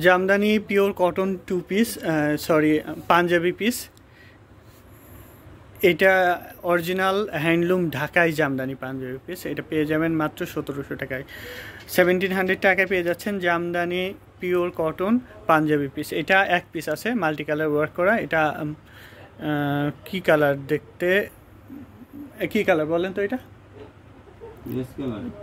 Jamdani pure cotton 2 piece, sorry Punjabi piece. এটা original handloom Dhakai Jamdani panjabi piece. এটা পেয়ে যাবেন মাত্র 1700 টাকায়। 1700 টাকায় পেয়ে যাচ্ছেন Jamdani pure cotton Punjabi piece. এটা এক পিস আছে মাল্টি কালার ওয়ার্ক করা। এটা কি কালার দেখতে, কি কালার বলেন তো? এটা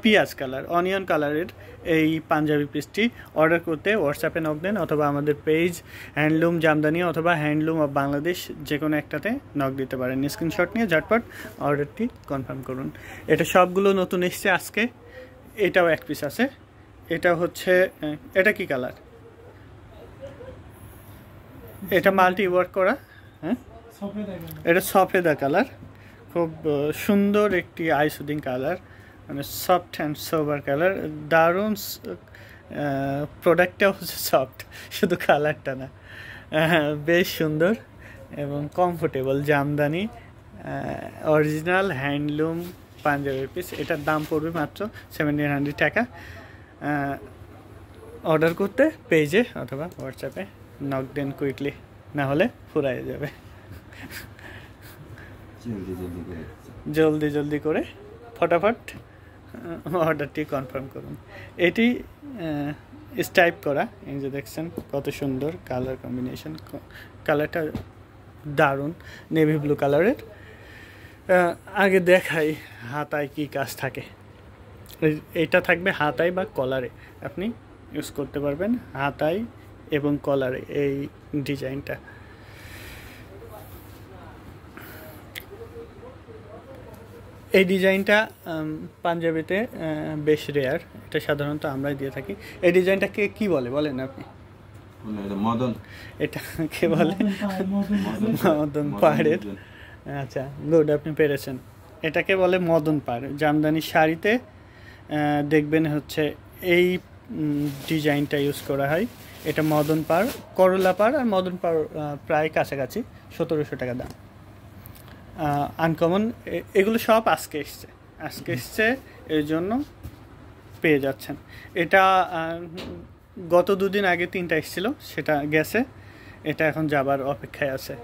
পিঁয়াজ কালার, অনিয়ন কালারের এই পাঞ্জাবি পিসটি অর্ডার করতে হোয়াটসঅ্যাপে নক দেন, অথবা আমাদের পেজ হ্যান্ডলুম জামদানি অথবা হ্যান্ডলুম অফ বাংলাদেশ যে কোনো একটাতে নক দিতে পারেন। স্ক্রিনশট নিয়ে ঝটপট অর্ডারটি কনফার্ম করুন। এটা সবগুলো নতুন এসছে আজকে। এটাও এক পিস আছে। এটা হচ্ছে, এটা কি কালার? এটা মাল্টি ওয়ার্ক করা, হ্যাঁ এটা সফেদা কালার। খুব সুন্দর একটি আই সুদিং কালার, মানে সফট অ্যান্ড সোবার কালার। দারুণ প্রোডাক্টটা হচ্ছে সফট, শুধু কালারটা না, বেশ সুন্দর এবং comfortable. Jamdani original handloom Punjabi piece. এটার দাম পড়বে মাত্র 1700 টাকা। অর্ডার করতে পেজে অথবা হোয়াটসঅ্যাপে নক দেন কুইকলি, না হলে ফুরাই যাবে। জলদি জলদি করে ফটাফট অর্ডারটি কনফার্ম করুন। এটি স্টাইপ করা, এই যে দেখছেন কত সুন্দর কালার কম্বিনেশন। কালারটা দারুণ, নেভি ব্লু কালারের। আগে দেখাই হাতায় কি কাজ থাকে। এটা থাকবে হাতায় বা কলারে, আপনি ইউজ করতে পারবেন হাতায় এবং কলারে এই ডিজাইনটা। এই ডিজাইনটা পাঞ্জাবিতে বেশ রেয়ার, এটা সাধারণত আমরাই দিয়ে থাকি। এই ডিজাইনটাকে কি বলে বলেন আপনি? এটাকে বলে মদন পাড়ের। আচ্ছা, গুড, আপনি পেরেছেন। এটাকে বলে মদন পাড়। জামদানি শাড়িতে দেখবেন হচ্ছে এই ডিজাইনটা ইউজ করা হয়। এটা মদন পাড়, করলা পাড় আর মদন পাড় প্রায় কাছাকাছি। 1700 টাকা দাম। আনকমন, এগুলো সব আজকে এসছে, এর জন্য পেয়ে যাচ্ছেন। এটা গত 2 দিন আগে 3টা এসেছিলো, সেটা গেছে। এটা এখন যাবার অপেক্ষায় আছে।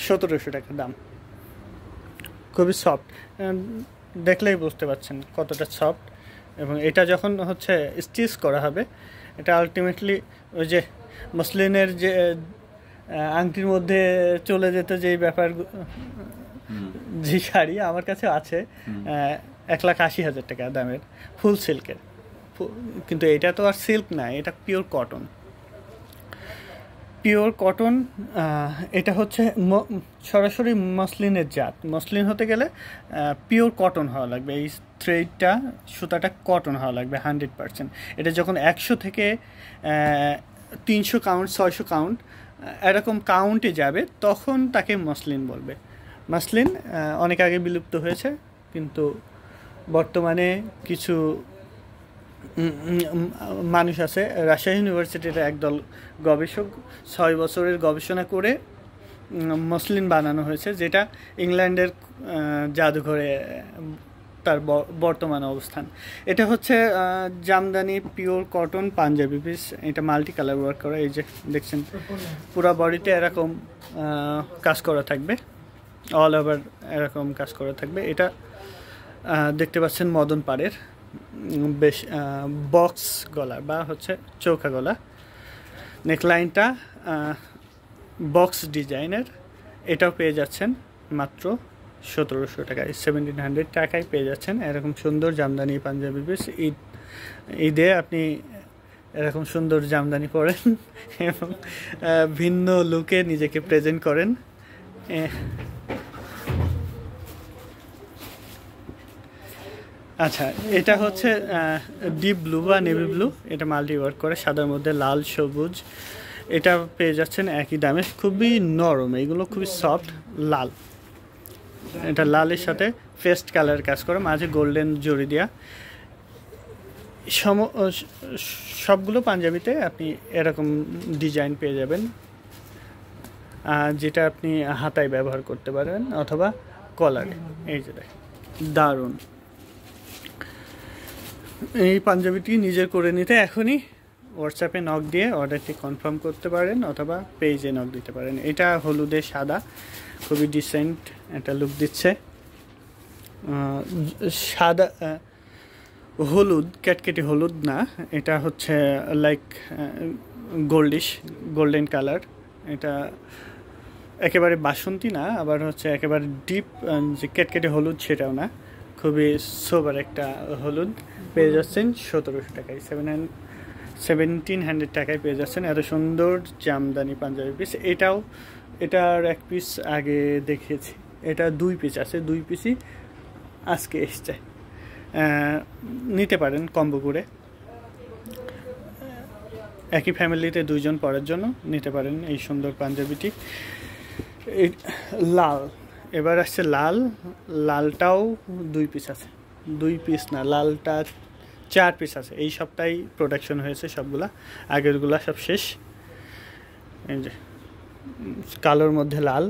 1700 টাকা দাম। খুবই সফট, দেখলেই বুঝতে পারছেন কতটা সফট। এবং এটা যখন হচ্ছে স্টিচ করা হবে, এটা আলটিমেটলি ওই যে মসলিনের যে আংটির মধ্যে চলে যেতে যেই ব্যাপার, যে শাড়ি আমার কাছে আছে 1,80,000 টাকা দামের, ফুল সিল্কের। কিন্তু এটা তো আর সিল্ক না, এটা পিওর কটন। পিওর কটন, এটা হচ্ছে সরাসরি মসলিনের জাত। মসলিন হতে গেলে পিওর কটন হওয়া লাগবে। এই থ্রেডটা, সুতাটা কটন হওয়া লাগবে 100%। এটা যখন 100 থেকে 300 কাউন্ট, 600 কাউন্ট এরকম কাউন্টে যাবে, তখন তাকে মসলিন বলবে। মসলিন অনেক আগে বিলুপ্ত হয়েছে, কিন্তু বর্তমানে কিছু মানুষ আছে, রাজশাহী ইউনিভার্সিটির একদল গবেষক 6 বছরের গবেষণা করে মসলিন বানানো হয়েছে, যেটা ইংল্যান্ডের জাদুঘরে তার বর্তমান অবস্থান। এটা হচ্ছে Jamdani pure cotton Punjabi piece. এটা মাল্টি কালার ওয়ার্ক করা। এই যে দেখছেন পুরো বডিতে এরকম কাজ করা থাকবে, অল ওভার এরকম কাজ করা থাকবে। এটা দেখতে পাচ্ছেন মদন পাড়ের, বেশ বক্স গলা বা হচ্ছে চৌকা গলা। নেকলাইনটা বক্স ডিজাইনের। এটাও পেয়ে যাচ্ছেন মাত্র 1700 টাকায়। 1700 টাকায় পেয়ে যাচ্ছেন এরকম সুন্দর জামদানি পাঞ্জাবি পিস। ঈদে আপনি এরকম সুন্দর জামদানি পরেন এবং ভিন্ন লুকে নিজেকে প্রেজেন্ট করেন। আচ্ছা, এটা হচ্ছে ডিপ ব্লু বা নেভি ব্লু। এটা মাল্টি ওয়ার্ক করে, সাদার মধ্যে লাল সবুজ। এটা পেয়ে যাচ্ছেন একই দামে। খুবই নরম, এগুলো খুবই সফট। লাল, এটা লালের সাথে পেস্ট কালার কাজ করে, মাঝে গোল্ডেন জড়ি দেওয়া। সবগুলো পাঞ্জাবিতে আপনি এরকম ডিজাইন পেয়ে যাবেন, যেটা আপনি হাতায় ব্যবহার করতে পারেন অথবা কলারে। এই যে দারুণ, এই পাঞ্জাবিটি নিজের করে নিতে এখনই হোয়াটসঅ্যাপে নক দিয়ে অর্ডারটি কনফার্ম করতে পারেন অথবা পেজে নক দিতে পারেন। এটা হলুদে সাদা, খুবই ডিসেন্ট একটা লুক দিচ্ছে। সাদা হলুদ, ক্যাটকেটে হলুদ না, এটা হচ্ছে লাইক গোল্ডেন কালার। এটা একেবারে বাসন্তী না, আবার হচ্ছে একেবারে ডিপ যে ক্যাটকেটে হলুদ সেটাও না, খুবই সোবার একটা হলুদ। পেয়ে যাচ্ছেন 1700 টাকায়, 1700 টাকায় পেয়ে যাচ্ছেন এত সুন্দর জামদানি পাঞ্জাবি পিস। এটার এক পিস আগে দেখিয়েছি, এটা 2 পিস আছে, 2 পিসই আজকে এসছে। নিতে পারেন কম্বো করে, একই ফ্যামিলিতে 2 জন পরার জন্য নিতে পারেন এই সুন্দর পাঞ্জাবিটি। এই লাল, এবার আসছে লালটাও 2 পিস আছে, 2 পিস না, লালটা 4 পিস আছে। এই সপ্তাহে প্রোডাকশন হয়েছে সবগুলা, আগেরগুলা সব শেষ। এই যে কালোর মধ্যে লাল,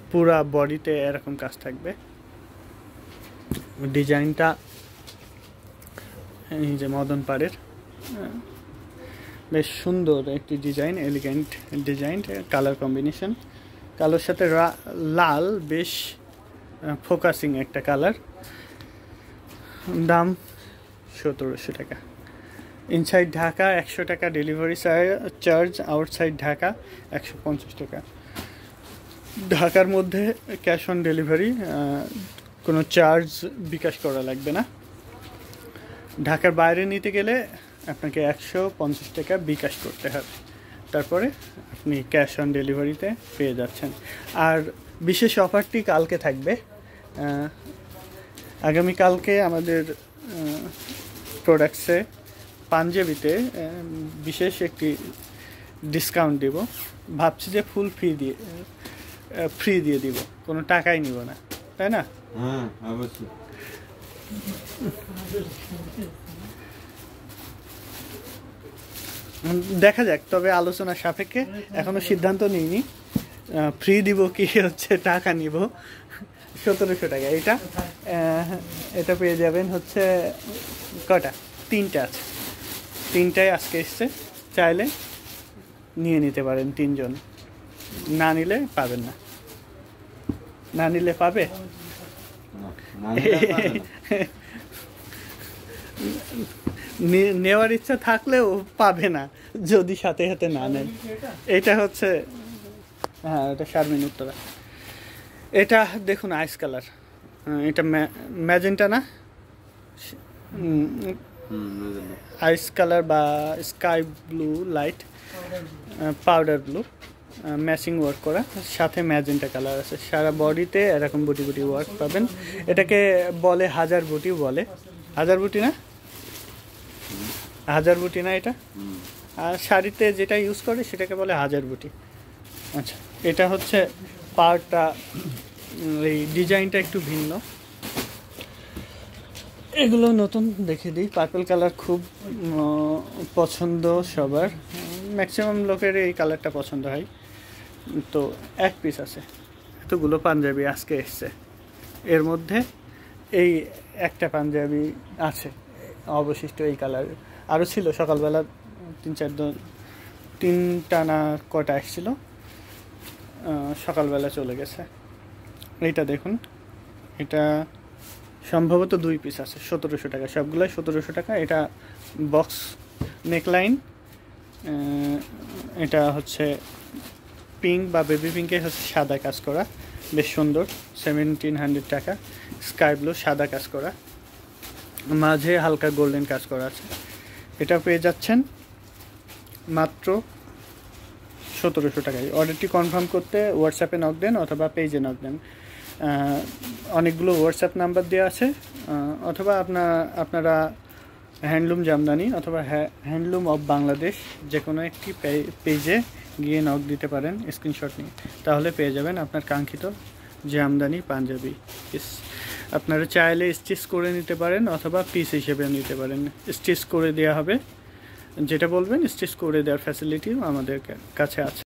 পুরা বডিতে এরকম কাজ থাকবে। ডিজাইনটা এই যে মদন পাড়ের, বেশ সুন্দর একটি design, elegant design, colour combination, কালোর সাথে লাল, বেশ ফোকাসিং একটা কালার। দাম 1700 টাকা। ইনসাইড ঢাকা 100 টাকা ডেলিভারি চার্জ, আউটসাইড ঢাকা 150 টাকা। ঢাকার মধ্যে ক্যাশ অন ডেলিভারি, কোনো চার্জ বিকাশ করা লাগবে না। ঢাকার বাইরে নিতে গেলে আপনাকে 150 টাকা বিকাশ করতে হবে, তারপরে আপনি ক্যাশ অন ডেলিভারিতে পেয়ে যাচ্ছেন। আর বিশেষ অফারটি কালকে থাকবে, আগামীকালকে আমাদের প্রোডাক্টসে পাঞ্জাবিতে বিশেষ একটি ডিসকাউন্ট দেব। ভাবছি যে ফুল ফ্রি দিয়ে দিব, কোনো টাকাই নিব না, তাই না? হ্যাঁ অবশ্যই। দেখা যাক, তবে আলোচনা সাপেক্ষে, এখনো সিদ্ধান্ত নিইনি ফ্রি দিব কি হচ্ছে টাকা নিব। 1700 টাকা এটা পেয়ে যাবেন হচ্ছে কটা, 3টা আছে, 3টাই আজকে এসছে। চাইলে নিয়ে নিতে পারেন 3 জন, না নিলে পাবেন না। না নিলে পাবে, নেওয়ার ইচ্ছা থাকলেও পাবে না যদি সাথে সাথে না নেন। এটা হচ্ছে, হ্যাঁ এটা শারমিন উত্তরা। এটা দেখুন আইস কালার, এটা ম্যাজেন্টা না, আইস কালার বা sky blue light, powder blue, matching work করা, সাথে ম্যাজেন্টা কালার আছে। সারা বডিতে এরকম বুটি বুটি ওয়ার্ক পাবেন। এটাকে বলে হাজার বুটি, বলে হাজার বুটি না, হাজার বুটি না এটা, আর শাড়িতে যেটা ইউজ করে সেটাকে বলে হাজার বুটি। আচ্ছা, এটা হচ্ছে পাড়টা, এই ডিজাইনটা একটু ভিন্ন। এগুলো নতুন দেখে দিই। পার্পল কালার খুব পছন্দ সবার, ম্যাক্সিমাম লোকের এই কালারটা পছন্দ হয়। তো 1 পিস আছে, এতগুলো পাঞ্জাবি আজকে এসছে, এর মধ্যে এই একটা পাঞ্জাবি আছে অবশিষ্ট এই কালার। আরও ছিল সকালবেলা 3-4 না কটা এসেছিলো, সকালবেলা চলে গেছে। এইটা দেখুন, এটা সম্ভবত 2 পিস আছে, 1700 টাকা, সবগুলোই 1700 টাকা। এটা বক্স নেকলাইন, এটা হচ্ছে পিঙ্ক বা বেবি পিঙ্কে হচ্ছে সাদা কাজ করা, বেশ সুন্দর, 1700 টাকা। স্কাই ব্লু সাদা কাজ করা, মাঝে হালকা গোল্ডেন কাজ করা আছে। এটা পেয়ে যাচ্ছেন মাত্র 1700 টাকায়। অর্ডারটি কনফার্ম করতে হোয়াটসঅ্যাপে নক দেন অথবা পেজে নক দেন। অনেকগুলো হোয়াটসঅ্যাপ নাম্বার দেওয়া আছে, অথবা আপনারা হ্যান্ডলুম জামদানি অথবা হ্যান্ডলুম অফ বাংলাদেশ যে কোনো একটি পেজে গিয়ে নক দিতে পারেন স্ক্রিনশট নিয়ে, তাহলে পেয়ে যাবেন আপনার কাঙ্ক্ষিত জামদানি পাঞ্জাবি পিস। আপনারা চাইলে স্টিচ করে নিতে পারেন অথবা পিস হিসেবে নিতে পারেন। স্টিচ করে দেওয়া হবে, যেটা বলবেন স্টিচ করে দেওয়ার ফ্যাসিলিটিও আমাদের কাছে আছে।